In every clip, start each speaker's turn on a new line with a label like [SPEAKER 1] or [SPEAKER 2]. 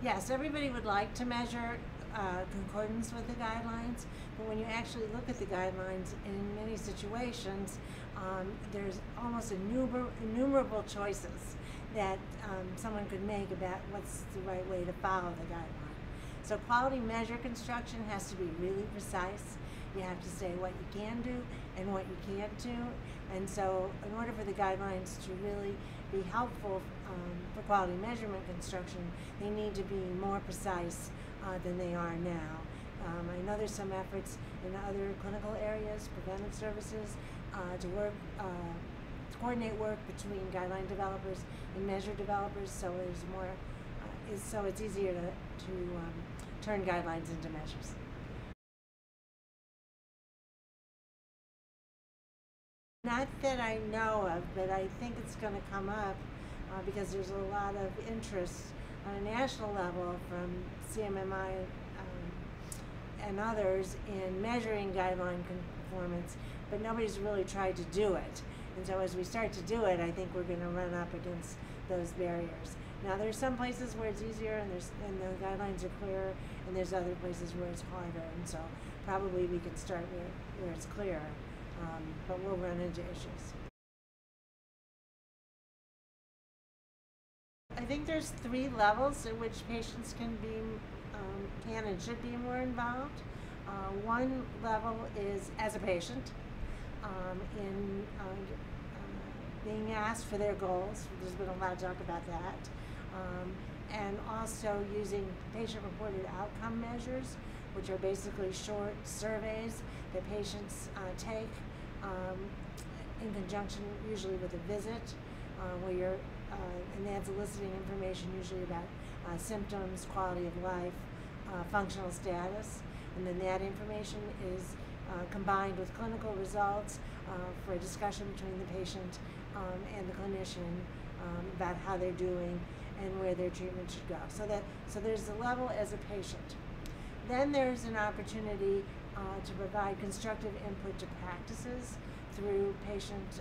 [SPEAKER 1] Yes, everybody would like to measure concordance with the guidelines, but when you actually look at the guidelines, in many situations, there's almost innumerable choices that someone could make about what's the right way to follow the guideline. So quality measure construction has to be really precise. You have to say what you can do and what you can't do. And so in order for the guidelines to really be helpful for quality measurement construction, they need to be more precise than they are now. I know there's some efforts in other clinical areas, preventive services, to coordinate work between guideline developers and measure developers, so there's more, so it's easier to turn guidelines into measures. Not that I know of, but I think it's going to come up because there's a lot of interest on a national level from CMMI and others in measuring guideline conformance, but nobody's really tried to do it. And so as we start to do it, I think we're going to run up against those barriers. Now there's some places where it's easier and the guidelines are clearer, and there's other places where it's harder, and so probably we can start where it's clearer. But we'll run into issues. I think there's 3 levels at which patients can and should be more involved. One level is as a patient, in being asked for their goals. There's been a lot of talk about that. And also using patient-reported outcome measures, which are basically short surveys that patients take in conjunction usually with a visit, where you're, and that's eliciting information usually about symptoms, quality of life, functional status, and then that information is combined with clinical results for a discussion between the patient and the clinician about how they're doing and where their treatment should go. So there's a level as a patient. Then there's an opportunity to provide constructive input to practices through patient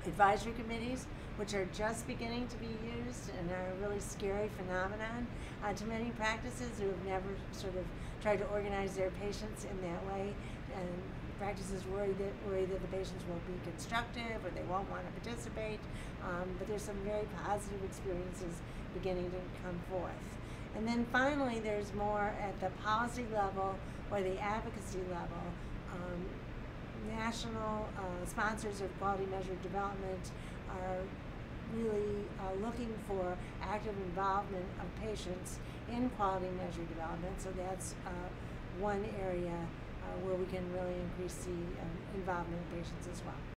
[SPEAKER 1] advisory committees, which are just beginning to be used and are a really scary phenomenon to many practices who have never sort of tried to organize their patients in that way. And practices worry that the patients won't be constructive or they won't want to participate. But there's some very positive experiences beginning to come forth. And then finally, there's more at the policy level or the advocacy level. National sponsors of quality measure development are really looking for active involvement of patients in quality measure development. So that's one area where we can really increase the involvement of patients as well.